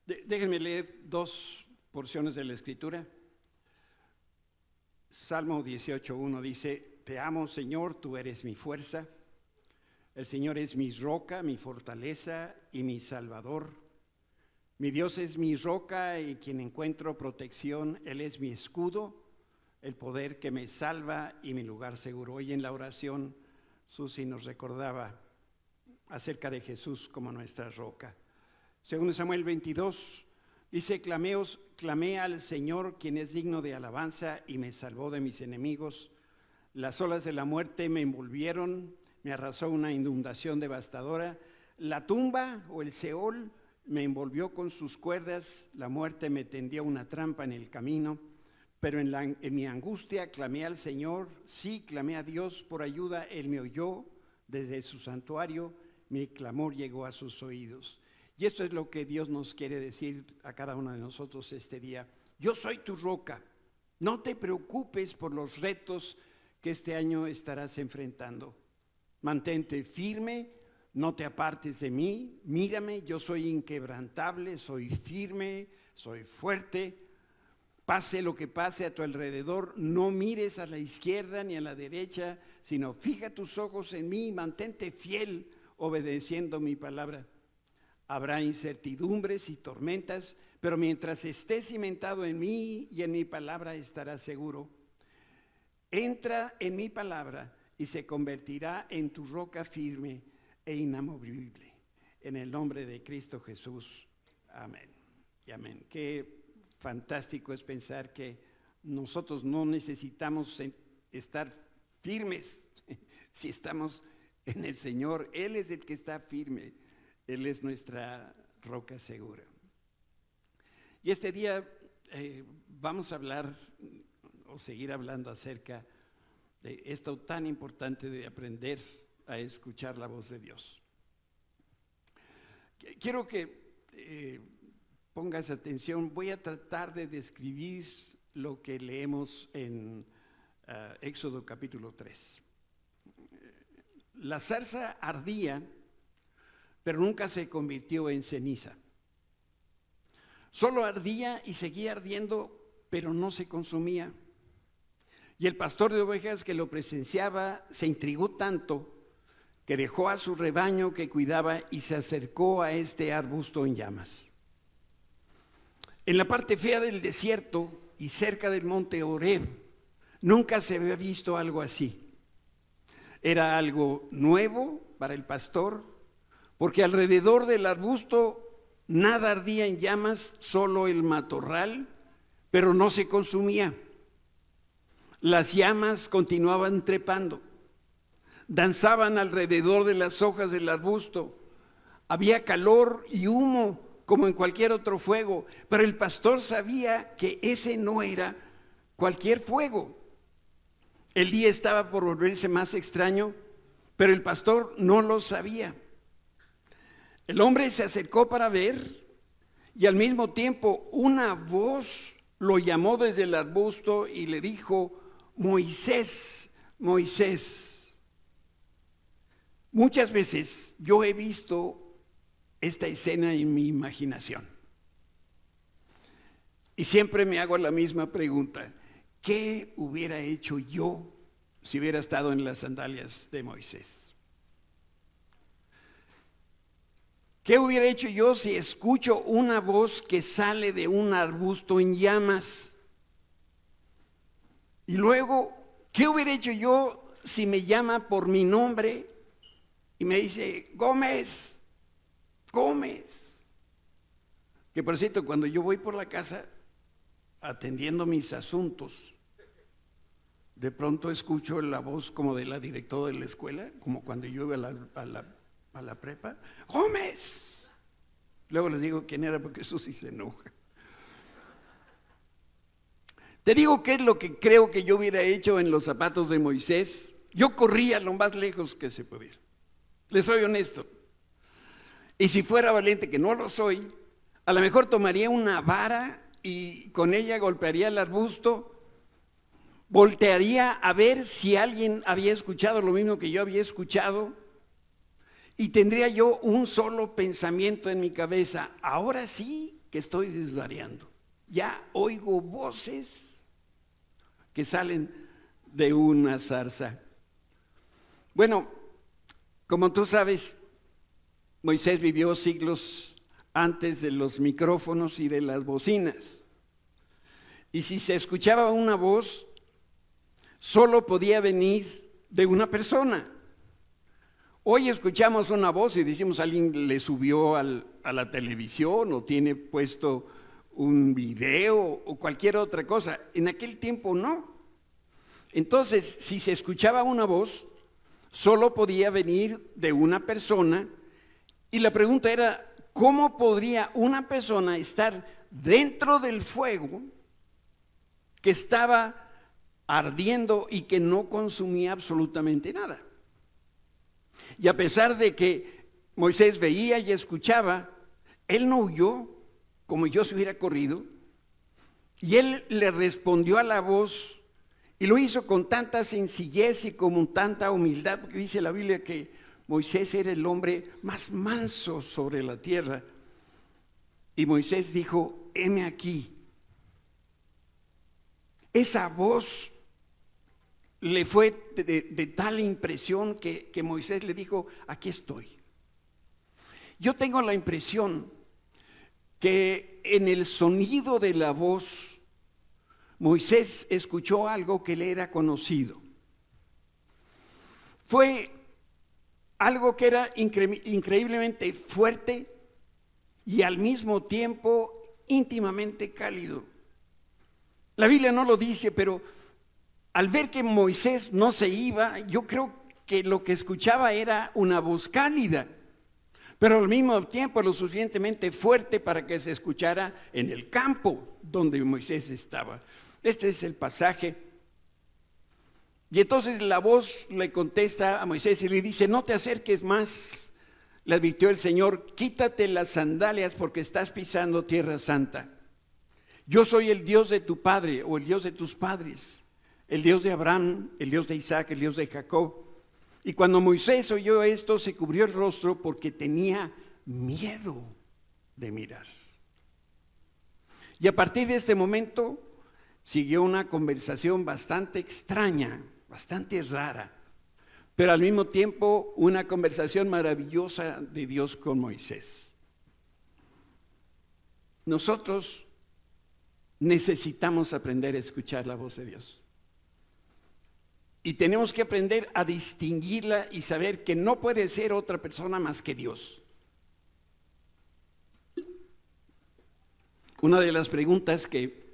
Déjenme leer dos porciones de la Escritura. Salmo 18:1 dice: Te amo, Señor, tú eres mi fuerza. El Señor es mi roca, mi fortaleza y mi salvador. Mi Dios es mi roca y quien encuentro protección. Él es mi escudo, el poder que me salva y mi lugar seguro. Hoy en la oración, Susi nos recordaba acerca de Jesús como nuestra roca. Según Samuel 22, dice: Clamé al Señor, quien es digno de alabanza, y me salvó de mis enemigos. Las olas de la muerte me envolvieron, me arrasó una inundación devastadora. La tumba o el Seol me envolvió con sus cuerdas, la muerte me tendió una trampa en el camino. Pero en mi angustia clamé al Señor, sí, clamé a Dios por ayuda. Él me oyó desde su santuario, mi clamor llegó a sus oídos. Y esto es lo que Dios nos quiere decir a cada uno de nosotros este día. Yo soy tu roca. No te preocupes por los retos que este año estarás enfrentando. Mantente firme, no te apartes de mí. Mírame, yo soy inquebrantable, soy firme, soy fuerte. Pase lo que pase a tu alrededor, no mires a la izquierda ni a la derecha, sino fija tus ojos en mí, mantente fiel, obedeciendo mi palabra. Habrá incertidumbres y tormentas, pero mientras estés cimentado en mí y en mi palabra estarás seguro. Entra en mi palabra y se convertirá en tu roca firme e inamovible. En el nombre de Cristo Jesús. Amén. Y amén. Qué fantástico es pensar que nosotros no necesitamos estar firmes si estamos en el Señor. Él es el que está firme. Él es nuestra roca segura. Y este día vamos a hablar o seguir hablando acerca de esto tan importante de aprender a escuchar la voz de Dios. Quiero que pongas atención. Voy a tratar de describir lo que leemos en Éxodo capítulo 3. La zarza ardía, pero nunca se convirtió en ceniza. Solo ardía y seguía ardiendo, pero no se consumía. Y el pastor de ovejas que lo presenciaba se intrigó tanto que dejó a su rebaño que cuidaba y se acercó a este arbusto en llamas. En la parte fea del desierto y cerca del monte Horeb, nunca se había visto algo así. Era algo nuevo para el pastor, porque alrededor del arbusto nada ardía en llamas, solo el matorral, pero no se consumía. Las llamas continuaban trepando, danzaban alrededor de las hojas del arbusto. Había calor y humo como en cualquier otro fuego, pero el pastor sabía que ese no era cualquier fuego. El día estaba por volverse más extraño, pero el pastor no lo sabía. El hombre se acercó para ver y al mismo tiempo una voz lo llamó desde el arbusto y le dijo: Moisés, Moisés. Muchas veces yo he visto esta escena en mi imaginación y siempre me hago la misma pregunta: ¿qué hubiera hecho yo si hubiera estado en las sandalias de Moisés? ¿Qué hubiera hecho yo si escucho una voz que sale de un arbusto en llamas? Y luego, ¿qué hubiera hecho yo si me llama por mi nombre y me dice: Gómez, Gómez? Que por cierto, cuando yo voy por la casa atendiendo mis asuntos, de pronto escucho la voz como de la directora de la escuela, como cuando yo iba a la prepa: Gómez. Luego les digo quién era porque eso sí se enoja. Te digo qué es lo que creo que yo hubiera hecho en los zapatos de Moisés. Yo corría lo más lejos que se pudiera. Les soy honesto. Y si fuera valiente, que no lo soy, a lo mejor tomaría una vara y con ella golpearía el arbusto, voltearía a ver si alguien había escuchado lo mismo que yo había escuchado, y tendría yo un solo pensamiento en mi cabeza: ahora sí que estoy desvariando. Ya oigo voces que salen de una zarza. Bueno, como tú sabes, Moisés vivió siglos antes de los micrófonos y de las bocinas. Y si se escuchaba una voz, solo podía venir de una persona. Hoy escuchamos una voz y decimos alguien le subió a la televisión o tiene puesto un video o cualquier otra cosa. En aquel tiempo no. Entonces, si se escuchaba una voz, solo podía venir de una persona. Y la pregunta era, ¿cómo podría una persona estar dentro del fuego que estaba ardiendo y que no consumía absolutamente nada? Y a pesar de que Moisés veía y escuchaba, él no huyó como yo se hubiera corrido, y él le respondió a la voz, y lo hizo con tanta sencillez y con tanta humildad, porque dice la Biblia que Moisés era el hombre más manso sobre la tierra. Y Moisés dijo, heme aquí. Esa voz le fue de tal impresión que Moisés le dijo, aquí estoy. Yo tengo la impresión que en el sonido de la voz, Moisés escuchó algo que le era conocido. Fue algo que era increíblemente fuerte y al mismo tiempo íntimamente cálido. La Biblia no lo dice, pero al ver que Moisés no se iba, yo creo que lo que escuchaba era una voz cálida, pero al mismo tiempo lo suficientemente fuerte para que se escuchara en el campo donde Moisés estaba. Este es el pasaje. Y entonces la voz le contesta a Moisés y le dice, no te acerques más, le advirtió el Señor, quítate las sandalias porque estás pisando tierra santa. Yo soy el Dios de tu padre o el Dios de tus padres, el Dios de Abraham, el Dios de Isaac, el Dios de Jacob. Y cuando Moisés oyó esto, se cubrió el rostro porque tenía miedo de mirar. Y a partir de este momento siguió una conversación bastante extraña, bastante rara, pero al mismo tiempo una conversación maravillosa de Dios con Moisés. Nosotros necesitamos aprender a escuchar la voz de Dios. Y tenemos que aprender a distinguirla y saber que no puede ser otra persona más que Dios. Una de las preguntas que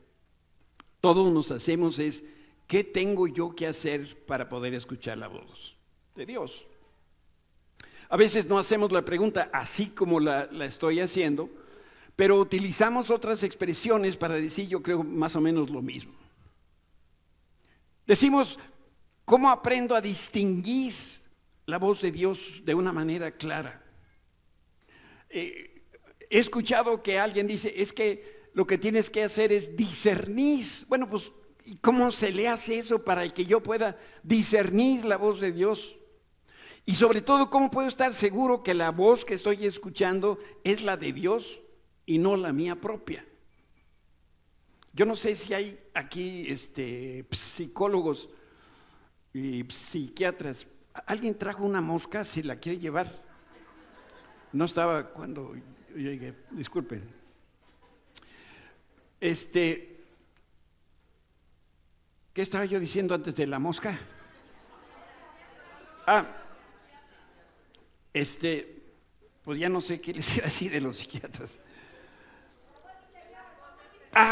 todos nos hacemos es, ¿qué tengo yo que hacer para poder escuchar la voz de Dios? A veces no hacemos la pregunta así como la estoy haciendo, pero utilizamos otras expresiones para decir, yo creo más o menos lo mismo. Decimos, ¿cómo aprendo a distinguir la voz de Dios de una manera clara? He escuchado que alguien dice, es que lo que tienes que hacer es discernir. Bueno, pues, ¿y cómo se le hace eso para que yo pueda discernir la voz de Dios? Y sobre todo, ¿cómo puedo estar seguro que la voz que estoy escuchando es la de Dios y no la mía propia? Yo no sé si hay aquí psicólogos y psiquiatras. ¿Alguien trajo una mosca? ¿Se la quiere llevar? No estaba cuando yo llegué, disculpen. ¿Qué estaba yo diciendo antes de la mosca? Pues ya no sé qué les iba a decir de los psiquiatras.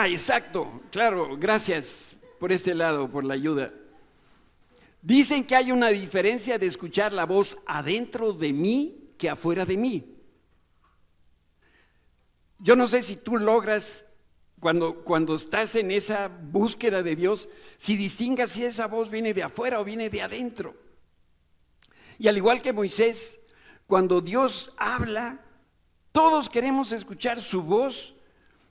Exacto, claro, gracias por este lado, por la ayuda. Dicen que hay una diferencia de escuchar la voz adentro de mí que afuera de mí. Yo no sé si tú logras, cuando estás en esa búsqueda de Dios, si distingas si esa voz viene de afuera o viene de adentro. Y al igual que Moisés, cuando Dios habla, todos queremos escuchar su voz,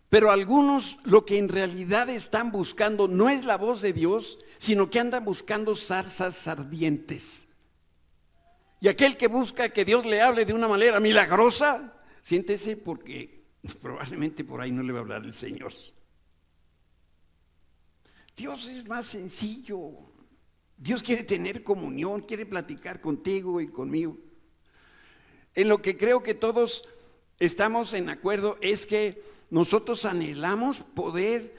pero algunos lo que en realidad están buscando no es la voz de Dios, sino que andan buscando zarzas ardientes. Y aquel que busca que Dios le hable de una manera milagrosa, siéntese porque probablemente por ahí no le va a hablar el Señor. Dios es más sencillo. Dios quiere tener comunión, quiere platicar contigo y conmigo. En lo que creo que todos estamos en acuerdo es que nosotros anhelamos poder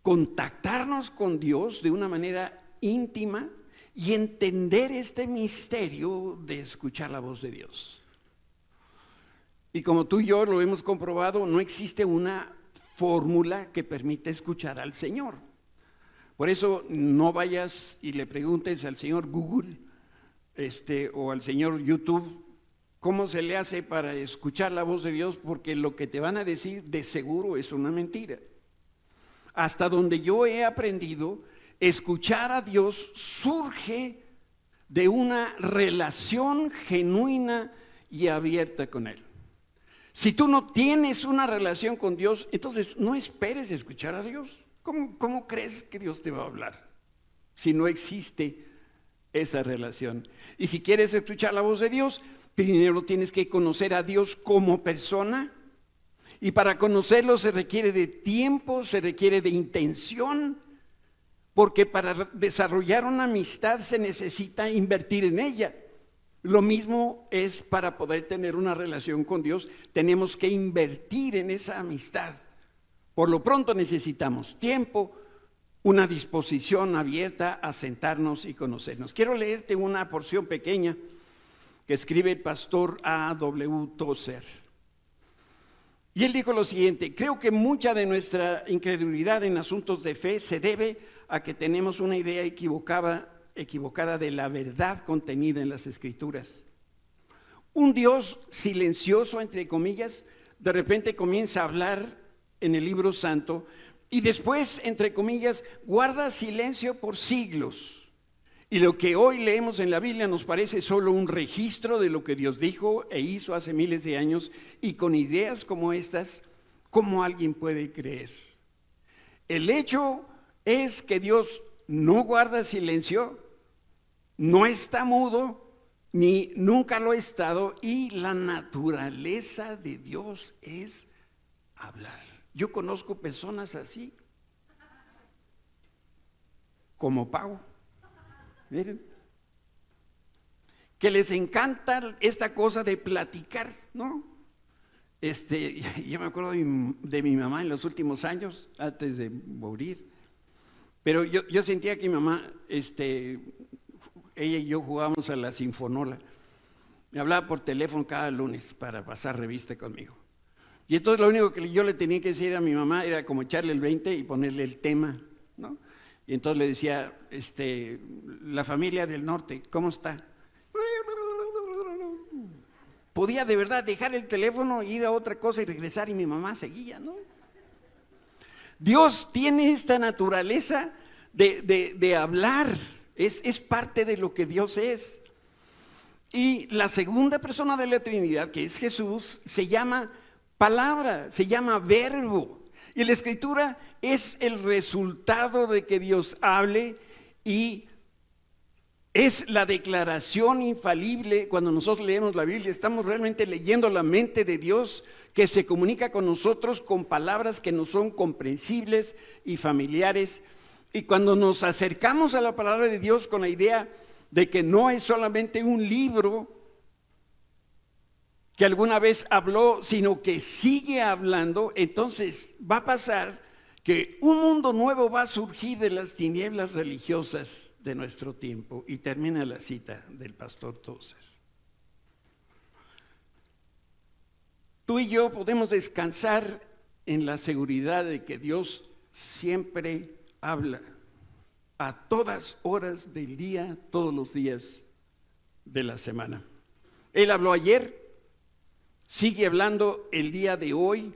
contactarnos con Dios de una manera íntima y entender este misterio de escuchar la voz de Dios. Y como tú y yo lo hemos comprobado, no existe una fórmula que permita escuchar al Señor. Por eso no vayas y le preguntes al señor Google o al señor YouTube cómo se le hace para escuchar la voz de Dios, porque lo que te van a decir de seguro es una mentira. Hasta donde yo he aprendido, escuchar a Dios surge de una relación genuina y abierta con Él. Si tú no tienes una relación con Dios, entonces no esperes escuchar a Dios. ¿Cómo crees que Dios te va a hablar si no existe esa relación? Y si quieres escuchar la voz de Dios, primero tienes que conocer a Dios como persona. Y para conocerlo se requiere de tiempo, se requiere de intención, porque para desarrollar una amistad se necesita invertir en ella. Lo mismo es para poder tener una relación con Dios, tenemos que invertir en esa amistad. Por lo pronto necesitamos tiempo, una disposición abierta a sentarnos y conocernos. Quiero leerte una porción pequeña que escribe el pastor A.W. Tozer. Y él dijo lo siguiente: creo que mucha de nuestra incredulidad en asuntos de fe se debe a que tenemos una idea equivocada de la verdad contenida en las Escrituras. Un Dios silencioso, entre comillas, de repente comienza a hablar en el libro santo y después, entre comillas, guarda silencio por siglos. Y lo que hoy leemos en la Biblia nos parece solo un registro de lo que Dios dijo e hizo hace miles de años, y con ideas como estas, ¿cómo alguien puede creer? El hecho es que Dios no guarda silencio, no está mudo, ni nunca lo ha estado, y la naturaleza de Dios es hablar. Yo conozco personas así, como Pau, miren, que les encanta esta cosa de platicar, ¿no? Yo me acuerdo de mi mamá en los últimos años, antes de morir, pero yo sentía que mi mamá, ella y yo jugábamos a la sinfonola. Me hablaba por teléfono cada lunes para pasar revista conmigo. Y entonces lo único que yo le tenía que decir a mi mamá era como echarle el 20 y ponerle el tema, ¿no? Y entonces le decía, la familia del norte, ¿cómo está? Podía de verdad dejar el teléfono, ir a otra cosa y regresar, y mi mamá seguía, ¿no? Dios tiene esta naturaleza de hablar, es parte de lo que Dios es. Y la segunda persona de la Trinidad, que es Jesús, se llama palabra, se llama verbo. Y la Escritura es el resultado de que Dios hable, y es la declaración infalible. Cuando nosotros leemos la Biblia, estamos realmente leyendo la mente de Dios, que se comunica con nosotros con palabras que nos son comprensibles y familiares. Y cuando nos acercamos a la palabra de Dios con la idea de que no es solamente un libro que alguna vez habló, sino que sigue hablando, entonces va a pasar que un mundo nuevo va a surgir de las tinieblas religiosas de nuestro tiempo. Y termina la cita del pastor Tozer. Tú y yo podemos descansar en la seguridad de que Dios siempre habla, a todas horas del día, todos los días de la semana. Él habló ayer, sigue hablando el día de hoy,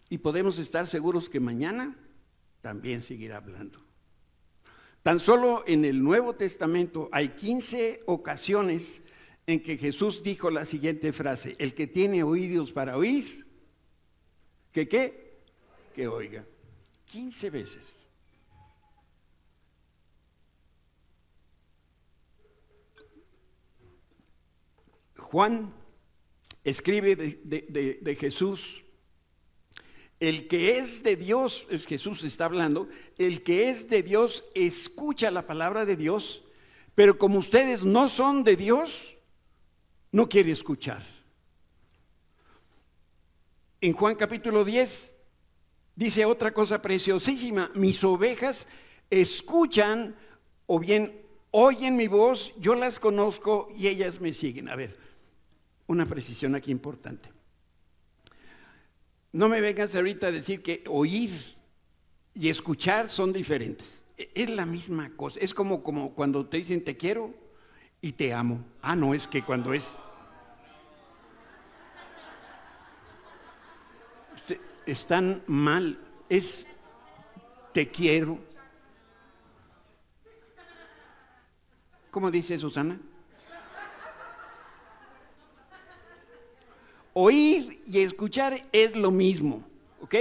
y podemos estar seguros que mañana también seguirá hablando. Tan solo en el Nuevo Testamento hay 15 ocasiones en que Jesús dijo la siguiente frase: el que tiene oídos para oír, que oiga. 15 veces. Juan escribe de Jesús El que es de Dios, es Jesús está hablando, el que es de Dios escucha la palabra de Dios, pero como ustedes no son de Dios, no quiere escuchar. En Juan capítulo 10 dice otra cosa preciosísima: mis ovejas escuchan o bien oyen mi voz, yo las conozco y ellas me siguen. A ver, una precisión aquí importante. No me vengas ahorita a decir que oír y escuchar son diferentes. Es la misma cosa. Es como cuando te dicen te quiero y te amo. Ah, no, es que cuando es... Están mal. Es te quiero. ¿Cómo dice Susana? Oír y escuchar es lo mismo, ¿ok?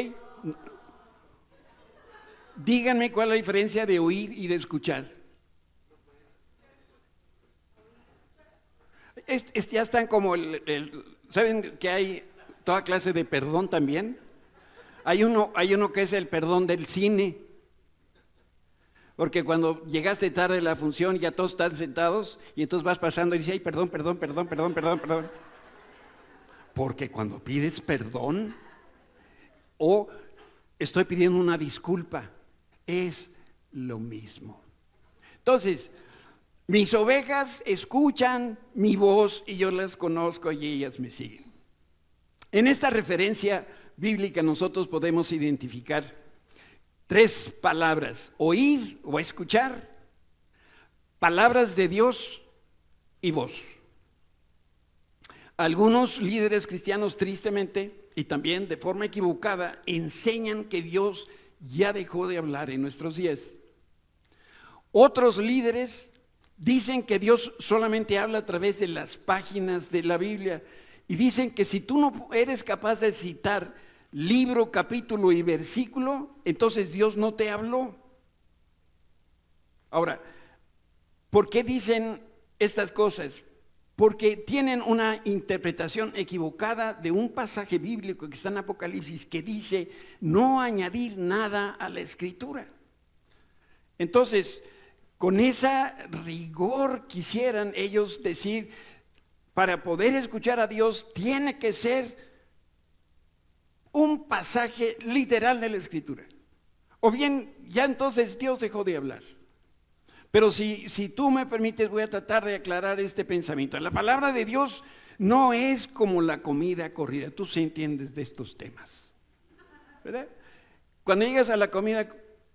Díganme cuál es la diferencia de oír y de escuchar. Ya están como ¿saben que hay toda clase de perdón también? Hay uno que es el perdón del cine. Porque cuando llegaste tarde a la función ya todos están sentados y entonces vas pasando y dices, ay, perdón. Porque cuando pides perdón o estoy pidiendo una disculpa, es lo mismo. Entonces, mis ovejas escuchan mi voz y yo las conozco y ellas me siguen. En esta referencia bíblica nosotros podemos identificar 3 palabras: oír o escuchar, palabras de Dios y voz. Algunos líderes cristianos, tristemente y también de forma equivocada, enseñan que Dios ya dejó de hablar en nuestros días. Otros líderes dicen que Dios solamente habla a través de las páginas de la Biblia y dicen que si tú no eres capaz de citar libro, capítulo y versículo, entonces Dios no te habló. Ahora, ¿por qué dicen estas cosas? Porque tienen una interpretación equivocada de un pasaje bíblico que está en Apocalipsis que dice no añadir nada a la escritura. Entonces, con esa rigor quisieran ellos decir, para poder escuchar a Dios tiene que ser un pasaje literal de la escritura. O bien, ya entonces Dios dejó de hablar. Pero si tú me permites, voy a tratar de aclarar este pensamiento. La palabra de Dios no es como la comida corrida. Tú sí entiendes de estos temas, ¿verdad? Cuando llegas a la comida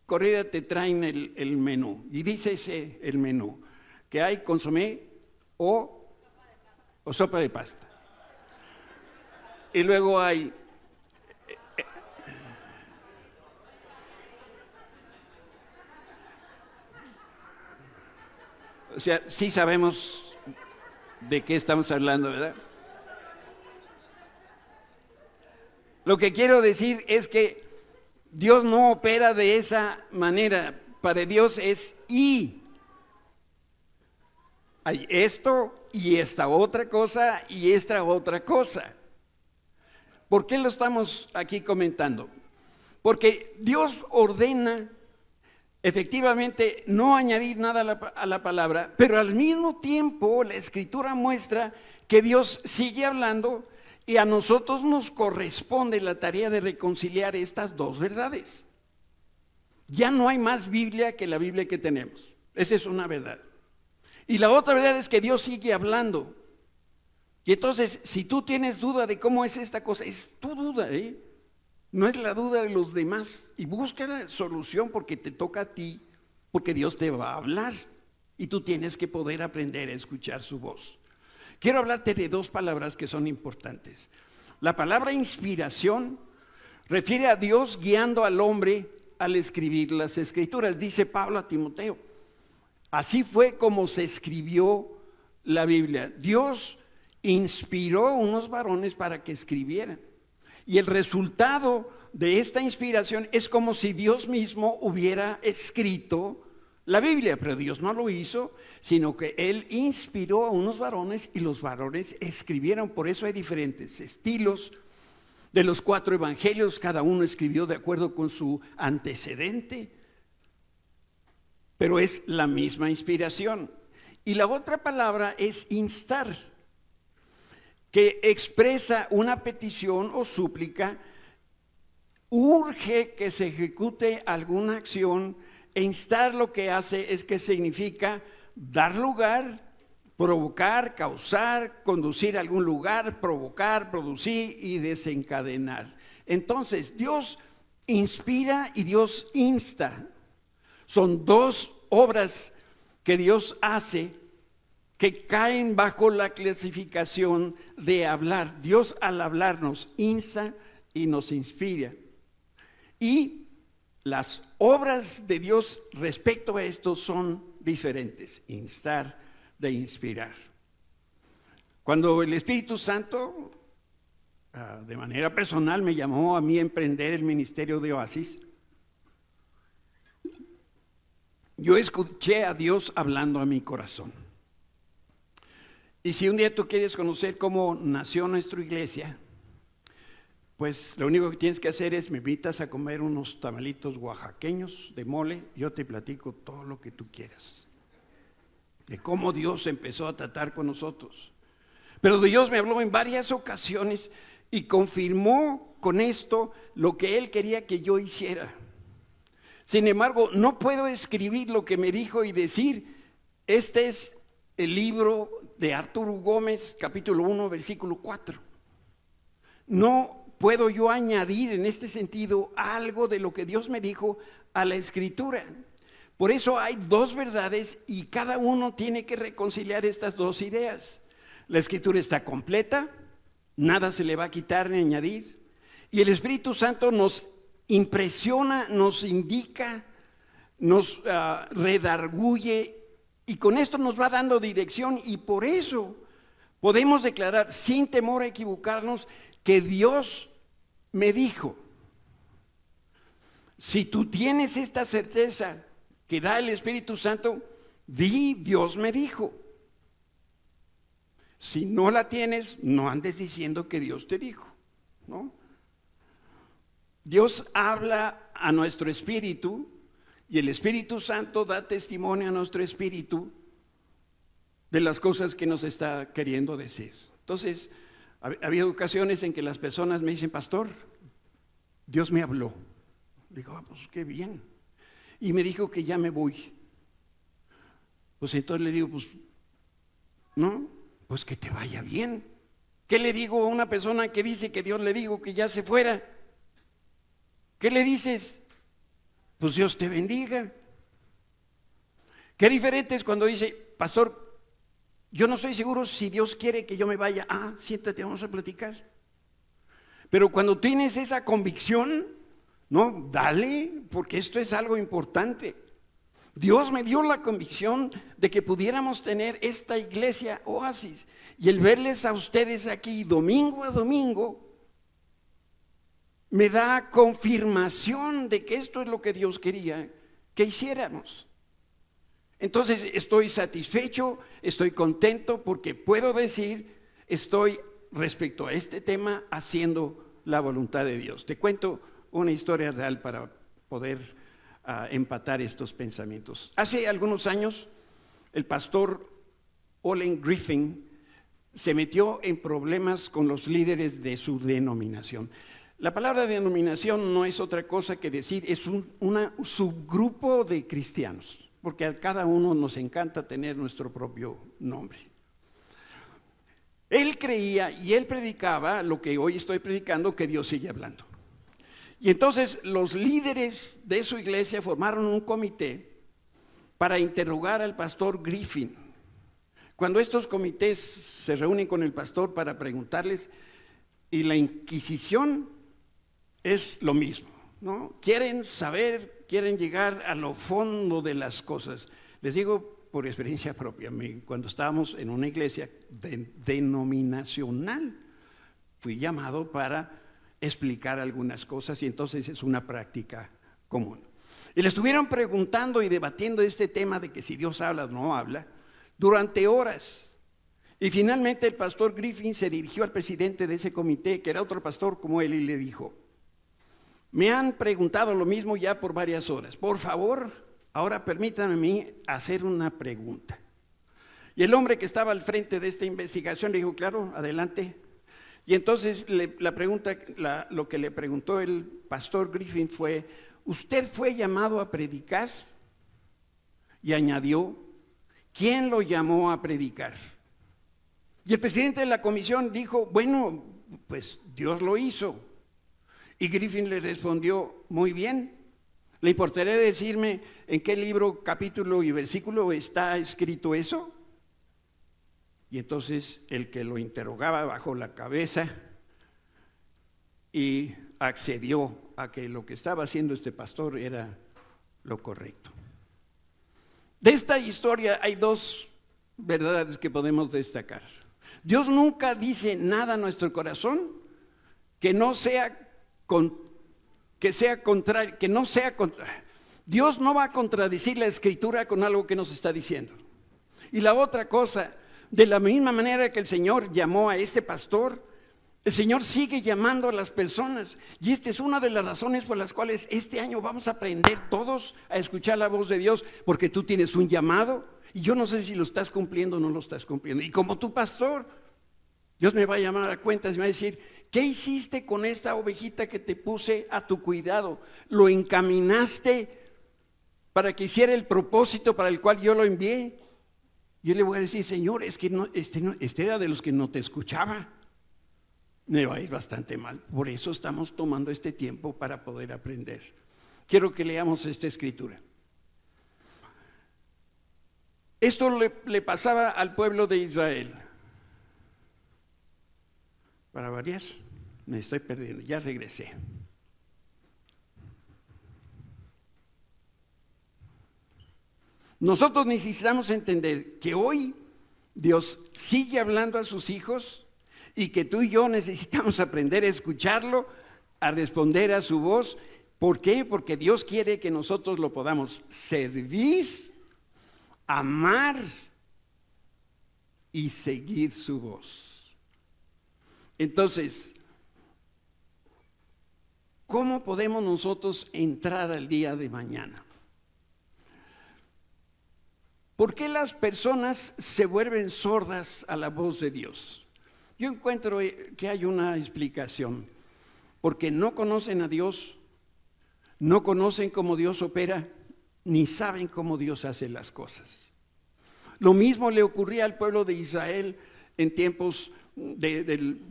corrida te traen el menú y dice el menú que hay consomé o sopa de pasta. Y luego hay o sea, sí sabemos de qué estamos hablando, ¿verdad? Lo que quiero decir es que Dios no opera de esa manera. Para Dios es y. Hay esto y esta otra cosa y esta otra cosa. ¿Por qué lo estamos aquí comentando? Porque Dios ordena efectivamente no añadir nada a la palabra, pero al mismo tiempo la Escritura muestra que Dios sigue hablando y a nosotros nos corresponde la tarea de reconciliar estas dos verdades. Ya no hay más Biblia que la Biblia que tenemos. Esa es una verdad. Y la otra verdad es que Dios sigue hablando. Y entonces, si tú tienes duda de cómo es esta cosa, es tu duda, no es la duda de los demás. Y busca la solución porque te toca a ti, porque Dios te va a hablar. Y tú tienes que poder aprender a escuchar su voz. Quiero hablarte de dos palabras que son importantes. La palabra inspiración refiere a Dios guiando al hombre al escribir las Escrituras. Dice Pablo a Timoteo, así fue como se escribió la Biblia. Dios inspiró a unos varones para que escribieran. Y el resultado de esta inspiración es como si Dios mismo hubiera escrito la Biblia, pero Dios no lo hizo, sino que Él inspiró a unos varones y los varones escribieron. Por eso hay diferentes estilos, De los 4 evangelios, cada uno escribió de acuerdo con su antecedente, pero es la misma inspiración. Y la otra palabra es instar, que expresa una petición o súplica, urge que se ejecute alguna acción, e instar lo que hace es que significa dar lugar, provocar, causar, conducir a algún lugar, provocar, producir y desencadenar. Entonces, Dios inspira y Dios insta. Son 2 obras que Dios hace que caen bajo la clasificación de hablar. Dios al hablar nos insta y nos inspira. Y las obras de Dios respecto a esto son diferentes. Instar de inspirar. Cuando el Espíritu Santo, de manera personal, me llamó a mí a emprender el ministerio de Oasis, yo escuché a Dios hablando a mi corazón. Y si un día tú quieres conocer cómo nació nuestra iglesia, pues lo único que tienes que hacer es me invitas a comer unos tamalitos oaxaqueños de mole, yo te platico todo lo que tú quieras, de cómo Dios empezó a tratar con nosotros. Pero Dios me habló en varias ocasiones y confirmó con esto lo que Él quería que yo hiciera. Sin embargo, no puedo escribir lo que me dijo y decir, este es el libro de Arturo Gómez, capítulo 1, versículo 4. No puedo yo añadir en este sentido algo de lo que Dios me dijo a la Escritura. Por eso hay 2 verdades y cada uno tiene que reconciliar estas 2 ideas. La Escritura está completa, nada se le va a quitar ni añadir, y el Espíritu Santo nos impresiona, nos indica, nos redarguye, y con esto nos va dando dirección, y por eso podemos declarar sin temor a equivocarnos que Dios me dijo. Si tú tienes esta certeza que da el Espíritu Santo, di Dios me dijo. Si no la tienes, no andes diciendo que Dios te dijo, ¿no? Dios habla a nuestro espíritu y el Espíritu Santo da testimonio a nuestro espíritu de las cosas que nos está queriendo decir. Entonces, ha habido ocasiones en que las personas me dicen, pastor, Dios me habló. Digo, pues qué bien. Y me dijo que ya me voy. Pues entonces le digo, pues, no, pues que te vaya bien. ¿Qué le digo a una persona que dice que Dios le dijo que ya se fuera? ¿Qué le dices? Pues Dios te bendiga. Qué diferente es cuando dice, pastor, yo no estoy seguro si Dios quiere que yo me vaya. Siéntate, vamos a platicar. Pero cuando tienes esa convicción, no, dale, porque esto es algo importante. Dios me dio la convicción de que pudiéramos tener esta iglesia Oasis, y el verles a ustedes aquí domingo a domingo me da confirmación de que esto es lo que Dios quería que hiciéramos. Entonces estoy satisfecho, estoy contento, porque puedo decir, estoy respecto a este tema haciendo la voluntad de Dios. Te cuento una historia real para poder empatar estos pensamientos. Hace algunos años, el pastor Olen Griffin se metió en problemas con los líderes de su denominación. La palabra denominación no es otra cosa que decir, es un subgrupo de cristianos, porque a cada uno nos encanta tener nuestro propio nombre. Él creía y él predicaba lo que hoy estoy predicando, que Dios sigue hablando. Y entonces los líderes de su iglesia formaron un comité para interrogar al pastor Griffin. Cuando estos comités se reúnen con el pastor para preguntarles, y la inquisición es lo mismo, ¿no? Quieren saber, quieren llegar a lo fondo de las cosas. Les digo por experiencia propia, cuando estábamos en una iglesia denominacional, fui llamado para explicar algunas cosas, y entonces es una práctica común. Y le estuvieron preguntando y debatiendo este tema de que si Dios habla o no habla durante horas. Y finalmente el pastor Griffin se dirigió al presidente de ese comité, que era otro pastor como él, y le dijo: me han preguntado lo mismo ya por varias horas. Por favor, ahora permítanme a mí hacer una pregunta. Y el hombre que estaba al frente de esta investigación le dijo: claro, adelante. Y entonces lo que le preguntó el pastor Griffin fue: ¿usted fue llamado a predicar? Y añadió: ¿quién lo llamó a predicar? Y el presidente de la comisión dijo: bueno, pues Dios lo hizo. Y Griffin le respondió: muy bien, ¿le importaría decirme en qué libro, capítulo y versículo está escrito eso? Y entonces el que lo interrogaba bajó la cabeza y accedió a que lo que estaba haciendo este pastor era lo correcto. De esta historia hay dos verdades que podemos destacar. Dios nunca dice nada a nuestro corazón que no sea contrario. Dios no va a contradecir la Escritura con algo que nos está diciendo. Y la otra cosa, de la misma manera que el Señor llamó a este pastor, el Señor sigue llamando a las personas. Y esta es una de las razones por las cuales este año vamos a aprender todos a escuchar la voz de Dios, porque tú tienes un llamado y yo no sé si lo estás cumpliendo o no lo estás cumpliendo. Y como tu pastor, Dios me va a llamar a cuentas y me va a decir: ¿qué hiciste con esta ovejita que te puse a tu cuidado? ¿Lo encaminaste para que hiciera el propósito para el cual yo lo envié? Yo le voy a decir: Señor, es que este era de los que no te escuchaba. Me va a ir bastante mal. Por eso estamos tomando este tiempo para poder aprender. Quiero que leamos esta escritura. Esto le pasaba al pueblo de Israel. Para variar, me estoy perdiendo, ya regresé. Nosotros necesitamos entender que hoy Dios sigue hablando a sus hijos y que tú y yo necesitamos aprender a escucharlo, a responder a su voz. ¿Por qué? Porque Dios quiere que nosotros lo podamos servir, amar y seguir su voz. Entonces, ¿cómo podemos nosotros entrar al día de mañana? ¿Por qué las personas se vuelven sordas a la voz de Dios? Yo encuentro que hay una explicación. Porque no conocen a Dios, no conocen cómo Dios opera, ni saben cómo Dios hace las cosas. Lo mismo le ocurría al pueblo de Israel en tiempos del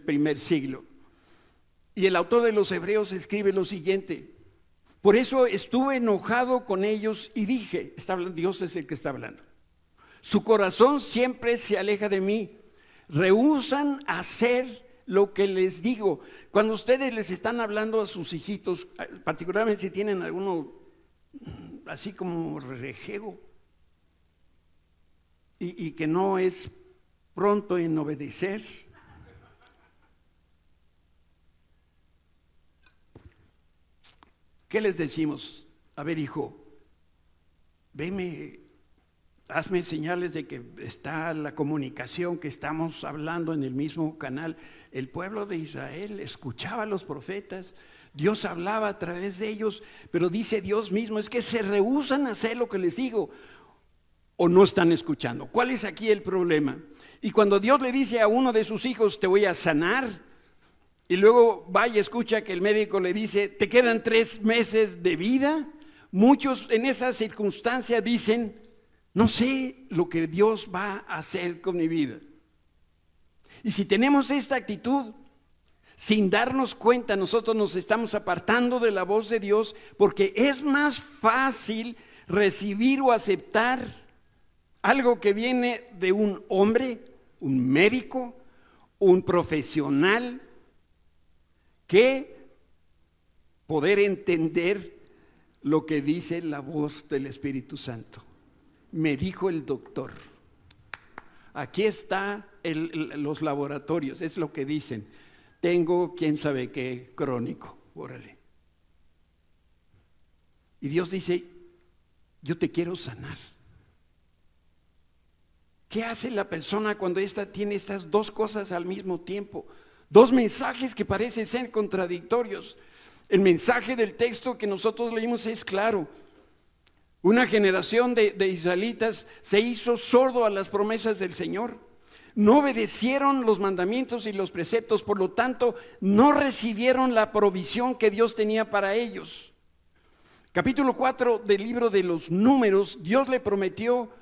primer siglo. Y el autor de los Hebreos escribe lo siguiente: por eso estuve enojado con ellos y dije, Dios es el que está hablando, su corazón siempre se aleja de mí, rehúsan hacer lo que les digo. Cuando ustedes les están hablando a sus hijitos, particularmente si tienen alguno así como rejego y que no es pronto en obedecer, ¿qué les decimos? A ver, hijo, veme, hazme señales de que está la comunicación, que estamos hablando en el mismo canal. El pueblo de Israel escuchaba a los profetas, Dios hablaba a través de ellos, pero dice Dios mismo, es que se rehúsan a hacer lo que les digo, o no están escuchando. ¿Cuál es aquí el problema? Y cuando Dios le dice a uno de sus hijos, te voy a sanar, y luego va y escucha que el médico le dice, te quedan 3 meses de vida, muchos en esa circunstancia dicen, no sé lo que Dios va a hacer con mi vida. Y si tenemos esta actitud, sin darnos cuenta, nosotros nos estamos apartando de la voz de Dios, porque es más fácil recibir o aceptar algo que viene de un hombre, un médico, un profesional, que poder entender lo que dice la voz del Espíritu Santo. Me dijo el doctor, aquí está los laboratorios, es lo que dicen, tengo quién sabe qué crónico, órale. Y Dios dice, yo te quiero sanar. ¿Qué hace la persona cuando tiene estas dos cosas al mismo tiempo? Dos mensajes que parecen ser contradictorios. El mensaje del texto que nosotros leímos es claro. Una generación de israelitas se hizo sordo a las promesas del Señor. No obedecieron los mandamientos y los preceptos, por lo tanto, no recibieron la provisión que Dios tenía para ellos. Capítulo 4 del libro de los Números, Dios le prometió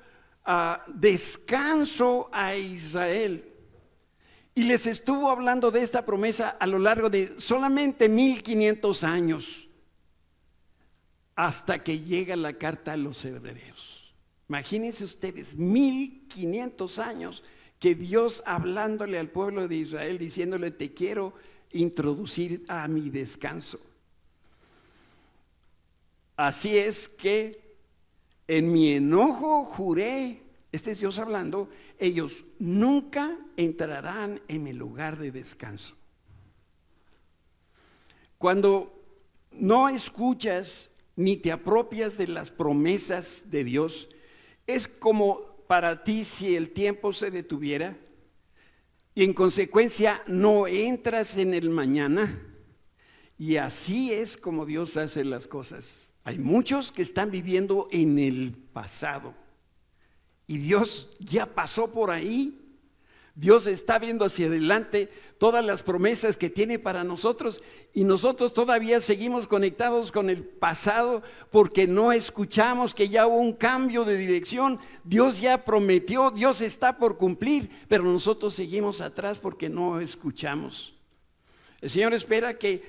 descanso a Israel. Y les estuvo hablando de esta promesa a lo largo de solamente 1500 años, hasta que llega la carta a los hebreos. Imagínense ustedes, 1500 años que Dios hablándole al pueblo de Israel, diciéndole: te quiero introducir a mi descanso. Así es que en mi enojo juré, este es Dios hablando, ellos nunca entrarán en mi lugar de descanso. Cuando no escuchas ni te apropias de las promesas de Dios, es como para ti si el tiempo se detuviera y en consecuencia no entras en el mañana. Y así es como Dios hace las cosas. Hay muchos que están viviendo en el pasado y Dios ya pasó por ahí. Dios está viendo hacia adelante todas las promesas que tiene para nosotros y nosotros todavía seguimos conectados con el pasado porque no escuchamos que ya hubo un cambio de dirección. Dios ya prometió, Dios está por cumplir, pero nosotros seguimos atrás porque no escuchamos. El Señor espera que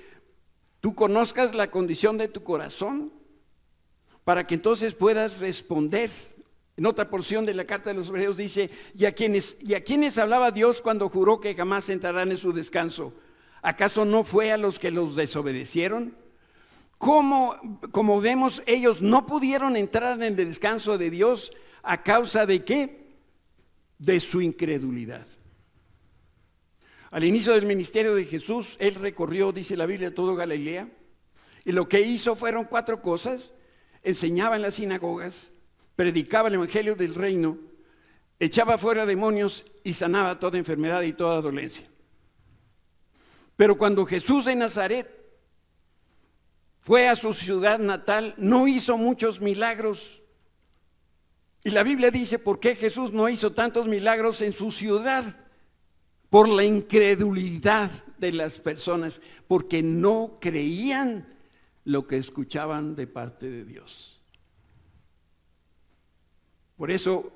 tú conozcas la condición de tu corazón para que entonces puedas responder. En otra porción de la carta de los Hebreos dice: ¿y a quiénes hablaba Dios cuando juró que jamás entrarán en su descanso? ¿Acaso no fue a los que los desobedecieron? Como vemos, ellos no pudieron entrar en el descanso de Dios. ¿A causa de qué? De su incredulidad. Al inicio del ministerio de Jesús, Él recorrió, dice la Biblia, todo Galilea, y lo que hizo fueron 4 cosas: enseñaba en las sinagogas, predicaba el evangelio del reino, echaba fuera demonios y sanaba toda enfermedad y toda dolencia. Pero cuando Jesús de Nazaret fue a su ciudad natal, no hizo muchos milagros. Y la Biblia dice: ¿por qué Jesús no hizo tantos milagros en su ciudad? Por la incredulidad de las personas, porque no creían lo que escuchaban de parte de Dios. Por eso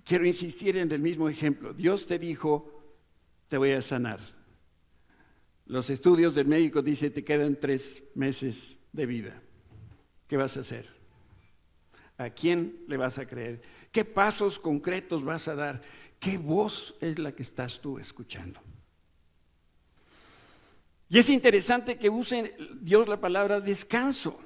quiero insistir en el mismo ejemplo. Dios te dijo: te voy a sanar. Los estudios del médico dicen: te quedan 3 meses de vida. ¿Qué vas a hacer? ¿A quién le vas a creer? ¿Qué pasos concretos vas a dar? ¿Qué voz es la que estás tú escuchando? Y es interesante que use Dios la palabra descanso.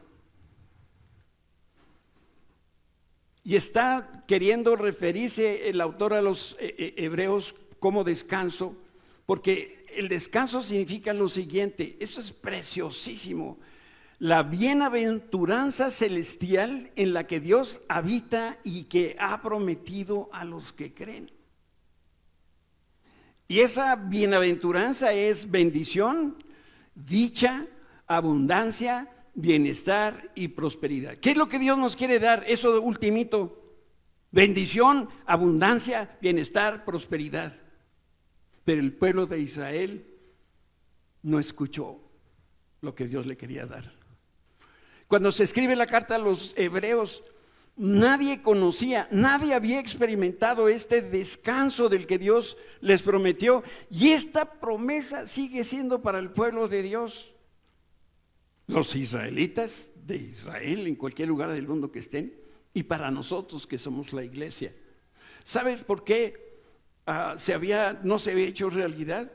Y está queriendo referirse el autor a los hebreos como descanso, porque el descanso significa lo siguiente. Esto es preciosísimo: la bienaventuranza celestial en la que Dios habita y que ha prometido a los que creen. Y esa bienaventuranza es bendición, dicha, abundancia, bienestar y prosperidad. ¿Qué es lo que Dios nos quiere dar? Eso de ultimito: bendición, abundancia, bienestar, prosperidad. Pero el pueblo de Israel no escuchó lo que Dios le quería dar. Cuando se escribe la carta a los hebreos, nadie conocía, nadie había experimentado este descanso del que Dios les prometió, y esta promesa sigue siendo para el pueblo de Dios. Los israelitas de Israel, en cualquier lugar del mundo que estén, y para nosotros que somos la iglesia. ¿Sabes por qué no se había hecho realidad?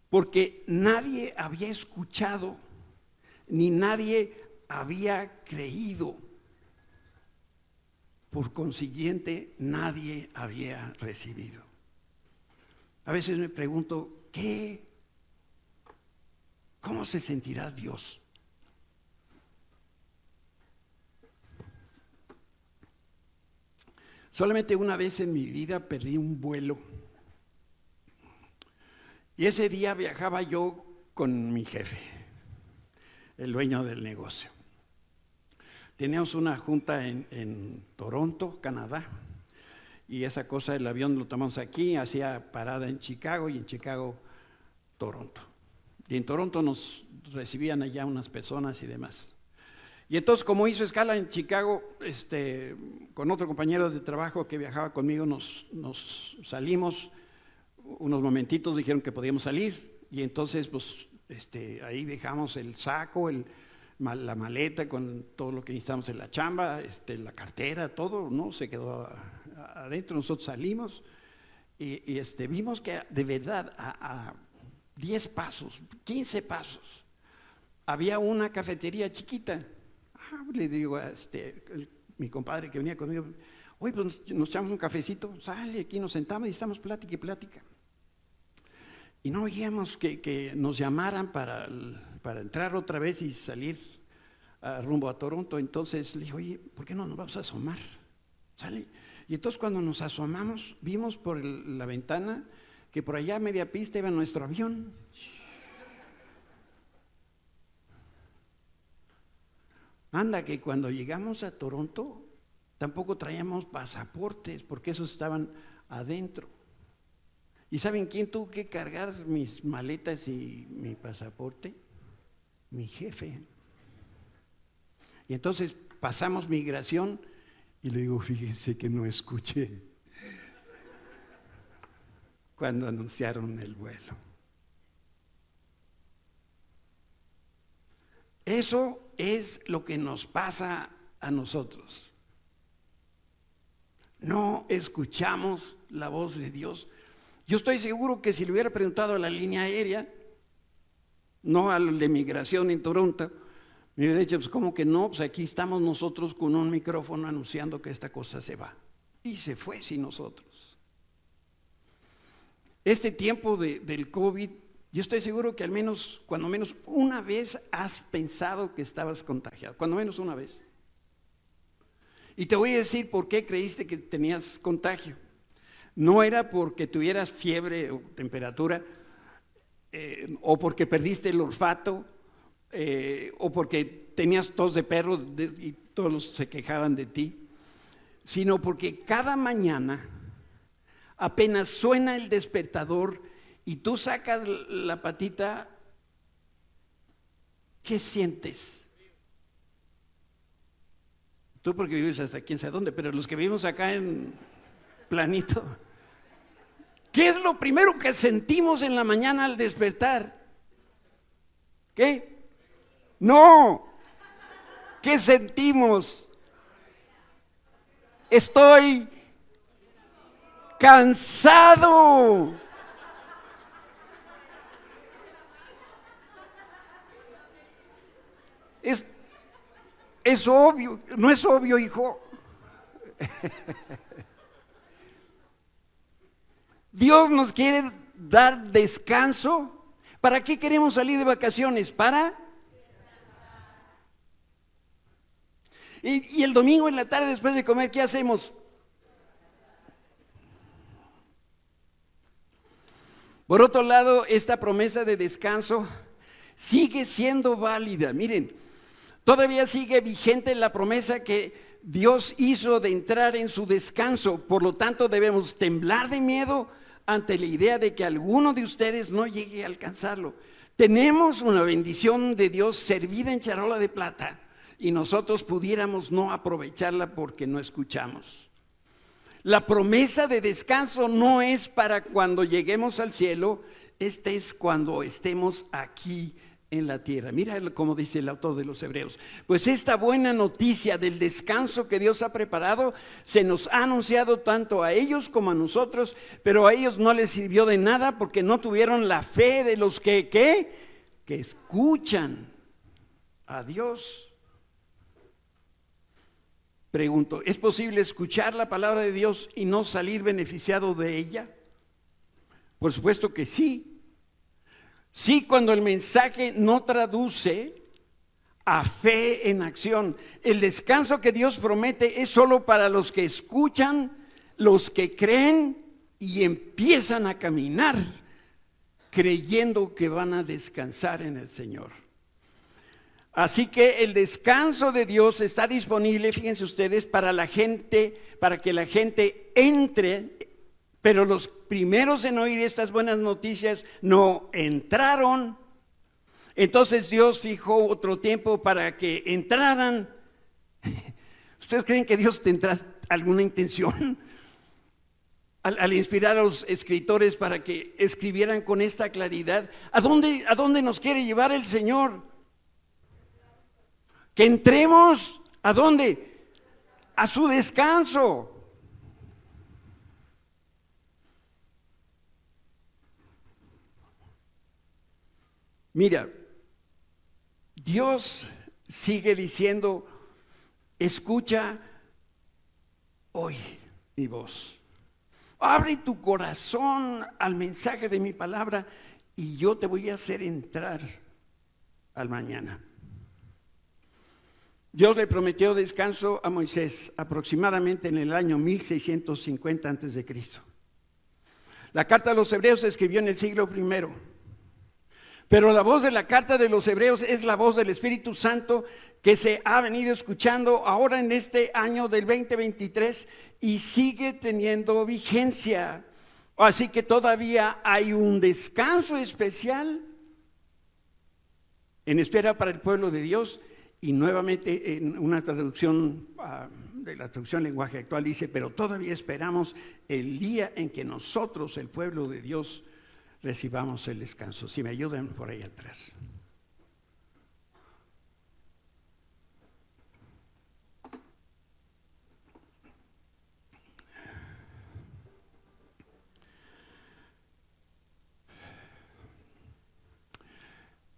Porque nadie había escuchado, ni nadie había creído. Por consiguiente, nadie había recibido. A veces me pregunto, ¿cómo se sentirá Dios? Solamente una vez en mi vida perdí un vuelo. Y ese día viajaba yo con mi jefe, el dueño del negocio. Teníamos una junta en Toronto, Canadá, y esa cosa, el avión lo tomamos aquí, hacía parada en Chicago y en Chicago, Toronto. Y en Toronto nos recibían allá unas personas y demás. Y entonces, como hizo escala en Chicago, con otro compañero de trabajo que viajaba conmigo, nos salimos unos momentitos, dijeron que podíamos salir, y entonces pues ahí dejamos el saco, la maleta con todo lo que necesitamos en la chamba, la cartera, todo, ¿no? Se quedó adentro. Nosotros salimos y vimos que de verdad a 10 pasos, 15 pasos, había una cafetería chiquita. Le digo a mi compadre que venía conmigo, oye, pues nos echamos un cafecito, sale, aquí nos sentamos y estamos plática y plática. Y no oíamos que nos llamaran para entrar otra vez y salir rumbo a Toronto. Entonces le dije, oye, ¿por qué no nos vamos a asomar? Sale. Y entonces cuando nos asomamos, vimos por la ventana que por allá a media pista iba nuestro avión. Anda, que cuando llegamos a Toronto tampoco traíamos pasaportes porque esos estaban adentro. ¿Y saben quién tuvo que cargar mis maletas y mi pasaporte? Mi jefe. Y entonces pasamos migración y le digo, fíjense que no escuché cuando anunciaron el vuelo. Eso es lo que nos pasa a nosotros. No escuchamos la voz de Dios. Yo estoy seguro que si le hubiera preguntado a la línea aérea, no al de migración en Toronto, me hubiera dicho, pues ¿cómo que no? Pues aquí estamos nosotros con un micrófono anunciando que esta cosa se va. Y se fue sin nosotros. Este tiempo del COVID, yo estoy seguro que cuando menos una vez has pensado que estabas contagiado, cuando menos una vez. Y te voy a decir por qué creíste que tenías contagio. No era porque tuvieras fiebre o temperatura, o porque perdiste el olfato, o porque tenías tos de perro y todos se quejaban de ti, sino porque cada mañana apenas suena el despertador y tú sacas la patita, ¿qué sientes? Tú porque vives hasta quién sabe dónde, pero los que vivimos acá en planito, ¿qué es lo primero que sentimos en la mañana al despertar? ¿Qué? No. ¿Qué sentimos? Estoy cansado. Es obvio, no es obvio, hijo. Dios nos quiere dar descanso. ¿Para qué queremos salir de vacaciones? Y el domingo en la tarde después de comer, ¿qué hacemos? Por otro lado, esta promesa de descanso sigue siendo válida. Miren, todavía sigue vigente la promesa que Dios hizo de entrar en su descanso. Por lo tanto, debemos temblar de miedo ante la idea de que alguno de ustedes no llegue a alcanzarlo. Tenemos una bendición de Dios servida en charola de plata y nosotros pudiéramos no aprovecharla porque no escuchamos. La promesa de descanso no es para cuando lleguemos al cielo, es cuando estemos aquí en la tierra. Mira cómo dice el autor de los Hebreos. Pues esta buena noticia del descanso que Dios ha preparado se nos ha anunciado tanto a ellos como a nosotros, pero a ellos no les sirvió de nada porque no tuvieron la fe de los que escuchan a Dios. Pregunto, ¿es posible escuchar la palabra de Dios y no salir beneficiado de ella? Por supuesto que sí. Sí, cuando el mensaje no traduce a fe en acción. El descanso que Dios promete es solo para los que escuchan los que creen y empiezan a caminar creyendo que van a descansar en el Señor. Así que el descanso de Dios está disponible, fíjense ustedes, para la gente, para que la gente entre, pero los primeros en oír estas buenas noticias no entraron. Entonces Dios fijó otro tiempo para que entraran. ¿Ustedes creen que Dios tendrá alguna intención al inspirar a los escritores para que escribieran con esta claridad? ¿A dónde nos quiere llevar el Señor? Que entremos, ¿a dónde? A su descanso. Mira, Dios sigue diciendo, escucha hoy mi voz. Abre tu corazón al mensaje de mi palabra y yo te voy a hacer entrar al mañana. Dios le prometió descanso a Moisés aproximadamente en el año 1650 a.C. La carta a los Hebreos se escribió en el siglo I. Pero la voz de la carta de los Hebreos es la voz del Espíritu Santo que se ha venido escuchando ahora en este año del 2023 y sigue teniendo vigencia. Así que todavía hay un descanso especial en espera para el pueblo de Dios. Y nuevamente en una traducción de la traducción lenguaje actual dice, pero todavía esperamos el día en que nosotros, el pueblo de Dios, recibamos el descanso. Si me ayudan por ahí atrás.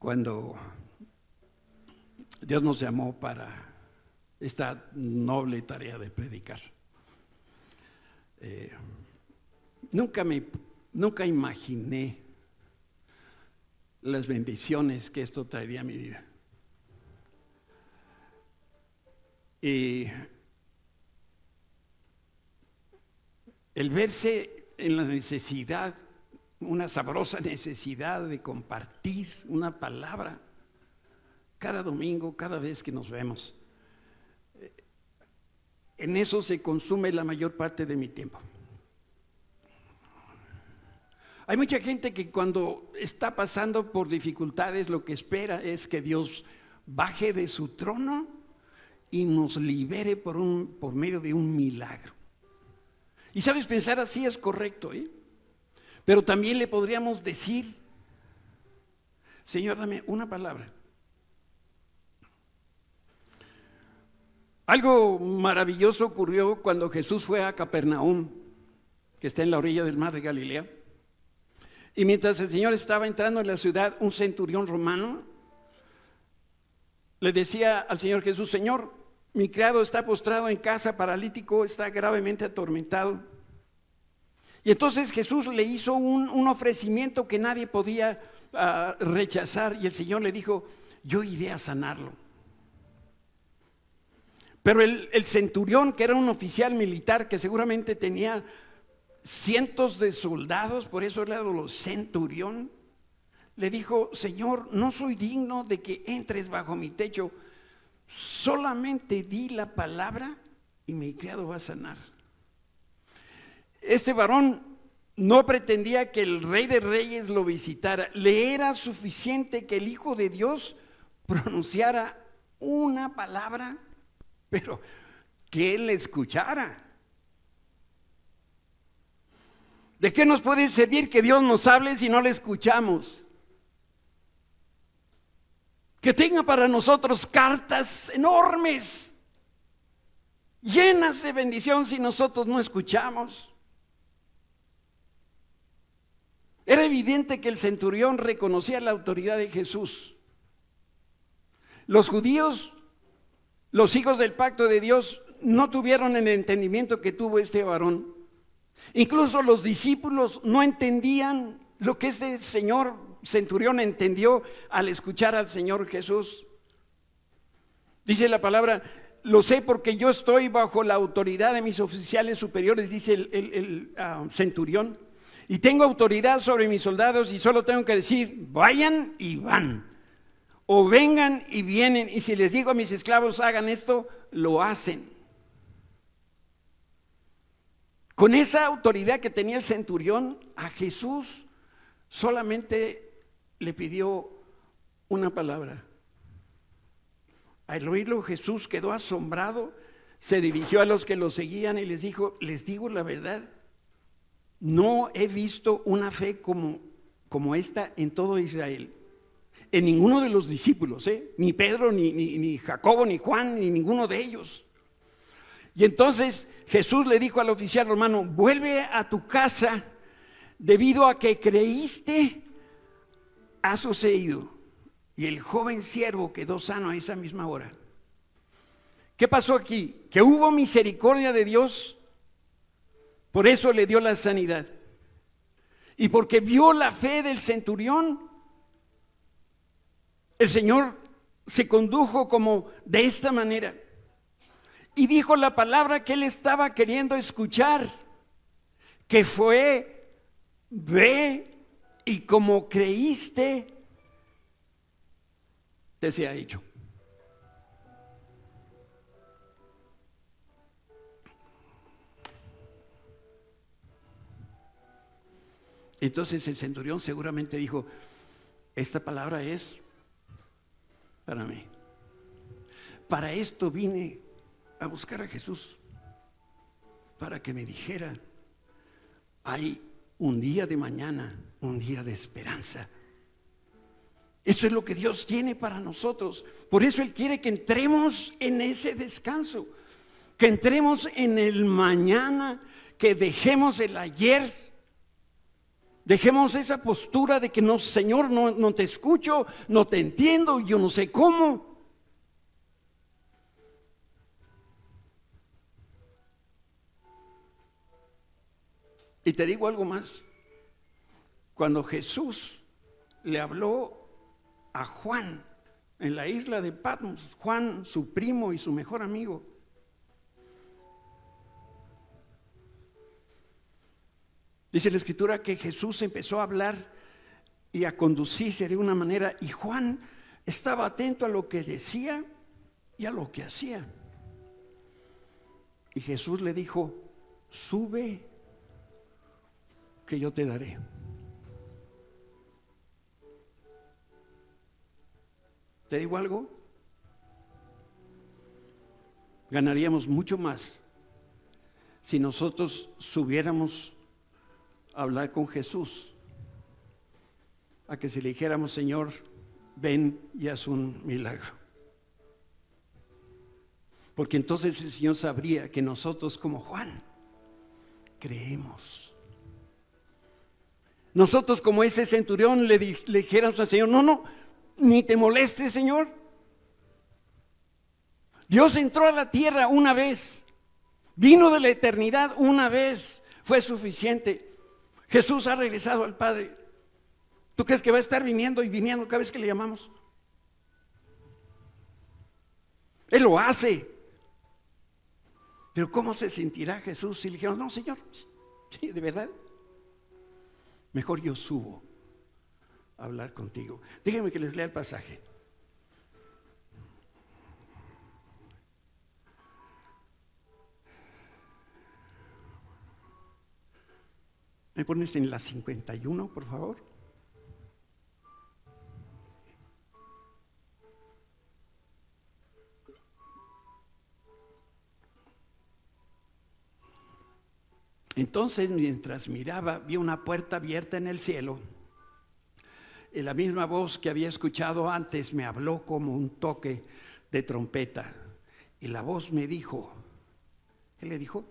Cuando Dios nos llamó para esta noble tarea de predicar, nunca imaginé las bendiciones que esto traería a mi vida. Y el verse en la necesidad, una sabrosa necesidad de compartir una palabra cada domingo, cada vez que nos vemos, en eso se consume la mayor parte de mi tiempo. Hay mucha gente que cuando está pasando por dificultades lo que espera es que Dios baje de su trono y nos libere por medio de un milagro. Y sabes, pensar así es correcto, ¿eh? Pero también le podríamos decir, Señor, dame una palabra. Algo maravilloso ocurrió cuando Jesús fue a Capernaum, que está en la orilla del mar de Galilea. Y mientras el Señor estaba entrando en la ciudad, un centurión romano le decía al Señor Jesús, Señor, mi criado está postrado en casa, paralítico, está gravemente atormentado. Y entonces Jesús le hizo un ofrecimiento que nadie podía rechazar, y el Señor le dijo, yo iré a sanarlo. Pero el centurión, que era un oficial militar que seguramente tenía cientos de soldados, por eso era los centurión, le dijo, Señor, no soy digno de que entres bajo mi techo, solamente di la palabra y mi criado va a sanar. Este varón no pretendía que el Rey de Reyes lo visitara, le era suficiente que el Hijo de Dios pronunciara una palabra, pero que él le escuchara. ¿De qué nos puede servir que Dios nos hable si no le escuchamos? Que tenga para nosotros cartas enormes, llenas de bendición si nosotros no escuchamos. Era evidente que el centurión reconocía la autoridad de Jesús. Los judíos, los hijos del pacto de Dios, no tuvieron el entendimiento que tuvo este varón. Incluso los discípulos no entendían lo que este señor centurión entendió al escuchar al Señor Jesús. Dice la palabra, lo sé porque yo estoy bajo la autoridad de mis oficiales superiores, dice el centurión, y tengo autoridad sobre mis soldados y solo tengo que decir, vayan y van, o vengan y vienen, y si les digo a mis esclavos hagan esto, lo hacen. Con esa autoridad que tenía el centurión, a Jesús solamente le pidió una palabra. Al oírlo, Jesús quedó asombrado, se dirigió a los que lo seguían y les dijo, les digo la verdad, no he visto una fe como esta en todo Israel. En ninguno de los discípulos, ni Pedro, ni Jacobo, ni Juan, ni ninguno de ellos. Y entonces Jesús le dijo al oficial romano, vuelve a tu casa, debido a que creíste, ha sucedido. Y el joven siervo quedó sano a esa misma hora. ¿Qué pasó aquí? Que hubo misericordia de Dios, por eso le dio la sanidad. Y porque vio la fe del centurión, el Señor se condujo como de esta manera. Y dijo la palabra que él estaba queriendo escuchar, que fue, ve y como creíste, te sea hecho. Entonces el centurión seguramente dijo, esta palabra es para mí. Para esto vine a buscar a Jesús, para que me dijera, hay un día de mañana, un día de esperanza. Eso es lo que Dios tiene para nosotros. Por eso Él quiere que entremos en ese descanso, que entremos en el mañana, que dejemos el ayer, dejemos esa postura de que no, Señor, no te escucho, no te entiendo, yo no sé cómo. Y te digo algo más, cuando Jesús le habló a Juan en la isla de Patmos, Juan, su primo y su mejor amigo, dice la Escritura que Jesús empezó a hablar y a conducirse de una manera, y Juan estaba atento a lo que decía y a lo que hacía. Y Jesús le dijo, sube, que yo te daré. ¿Te digo algo? Ganaríamos mucho más si nosotros subiéramos a hablar con Jesús, a que si le dijéramos, Señor, ven y haz un milagro. Porque entonces el Señor sabría que nosotros como Juan creemos. Nosotros como ese centurión le dijéramos al Señor, no, ni te molestes, Señor. Dios entró a la tierra una vez, vino de la eternidad una vez, fue suficiente. Jesús ha regresado al Padre. ¿Tú crees que va a estar viniendo y viniendo cada vez que le llamamos? Él lo hace. Pero ¿cómo se sentirá Jesús si le dijeron, no, Señor, sí, de verdad? Mejor yo subo a hablar contigo. Déjenme que les lea el pasaje. ¿Me pones en la 51, por favor? Entonces, mientras miraba, vi una puerta abierta en el cielo. Y la misma voz que había escuchado antes me habló como un toque de trompeta. Y la voz me dijo, ¿qué le dijo?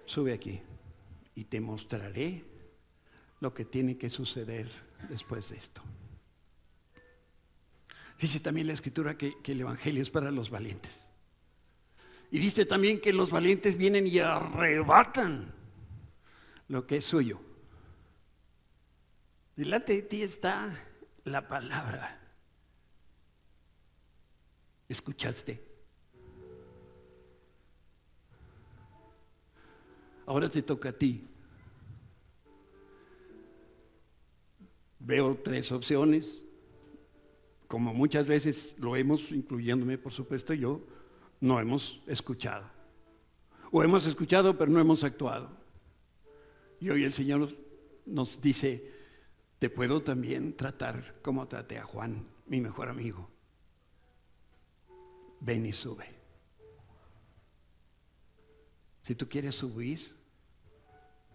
Sube aquí y te mostraré lo que tiene que suceder después de esto. Dice también la Escritura que el Evangelio es para los valientes. Y dice también que los valientes vienen y arrebatan lo que es suyo. Delante de ti está la palabra. ¿Escuchaste? ahora te toca a ti. Veo 3 opciones, como muchas veces lo hemos, incluyéndome por supuesto yo, no hemos escuchado. O hemos escuchado pero no hemos actuado. Y hoy el Señor nos dice, te puedo también tratar como traté a Juan, mi mejor amigo. Ven y sube. Si tú quieres subir,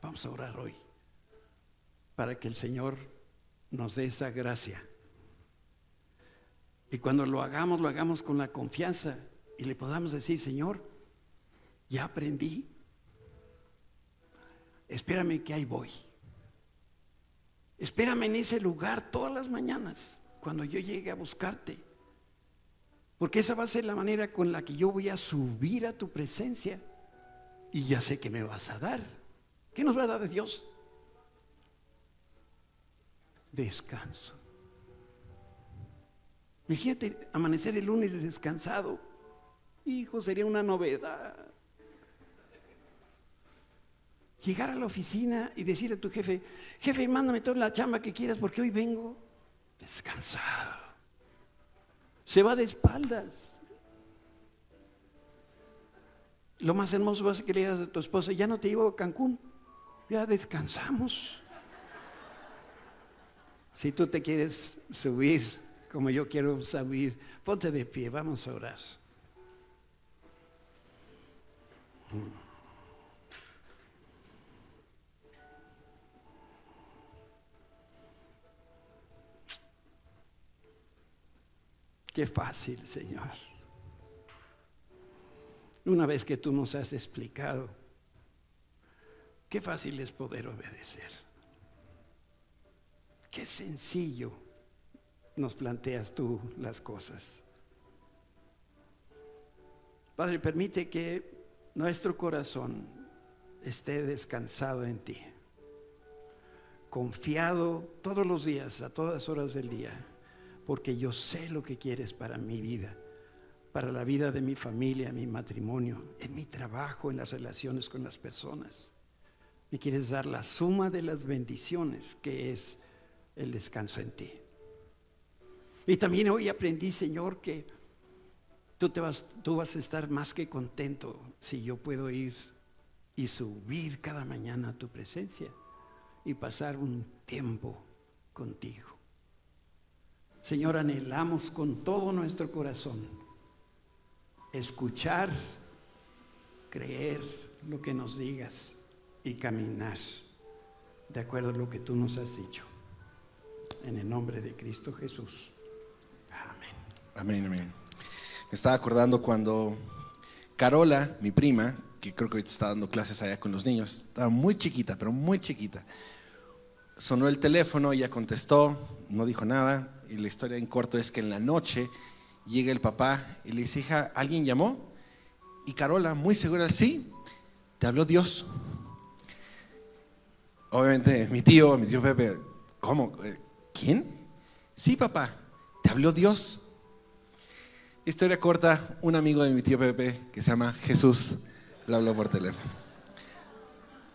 vamos a orar hoy para que el Señor nos dé esa gracia. Y cuando lo hagamos con la confianza y le podamos decir, Señor, ya aprendí, espérame que ahí voy. Espérame en ese lugar todas las mañanas cuando yo llegue a buscarte. Porque esa va a ser la manera con la que yo voy a subir a tu presencia. Y ya sé que me vas a dar. ¿Qué nos va a dar Dios? Descanso. Imagínate amanecer el lunes descansado. Hijo, sería una novedad. Llegar a la oficina y decir a tu jefe, jefe, mándame toda la chamba que quieras porque hoy vengo descansado. Se va de espaldas. Lo más hermoso va a ser que le digas a tu esposa, ya no te llevo a Cancún, ya descansamos. Si tú te quieres subir como yo quiero subir, ponte de pie, vamos a orar. Qué fácil, Señor. Una vez que tú nos has explicado, qué fácil es poder obedecer. Qué sencillo nos planteas tú las cosas. Padre, permite que nuestro corazón esté descansado en ti, confiado todos los días, a todas horas del día, porque yo sé lo que quieres para mi vida, para la vida de mi familia, mi matrimonio, en mi trabajo, en las relaciones con las personas. Me quieres dar la suma de las bendiciones que es el descanso en ti. Y también hoy aprendí, Señor, que tú vas a estar más que contento si yo puedo ir y subir cada mañana a tu presencia y pasar un tiempo contigo. Señor, anhelamos con todo nuestro corazón escuchar, creer lo que nos digas y caminar de acuerdo a lo que tú nos has dicho. En el nombre de Cristo Jesús. Amén. Amén, amén. Me estaba acordando cuando Carola, mi prima, que creo que ahorita está dando clases allá con los niños, estaba muy chiquita, pero muy chiquita. Sonó el teléfono, ella contestó, no dijo nada, y la historia en corto es que en la noche llega el papá y le dice, hija, ¿alguien llamó? Y Carola, muy segura, sí, te habló Dios. Obviamente mi tío Pepe, ¿cómo? ¿Quién? Sí, papá, te habló Dios. Historia corta, un amigo de mi tío Pepe que se llama Jesús le habló por teléfono.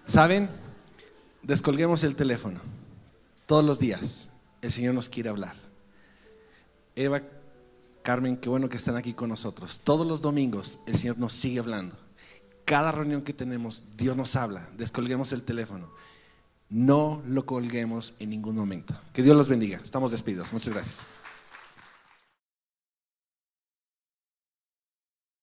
¿Saben? Descolguemos el teléfono. Todos los días el Señor nos quiere hablar. Eva, Carmen, qué bueno que están aquí con nosotros. Todos los domingos el Señor nos sigue hablando. Cada reunión que tenemos, Dios nos habla. Descolguemos el teléfono. No lo colguemos en ningún momento. Que Dios los bendiga. Estamos despedidos. Muchas gracias.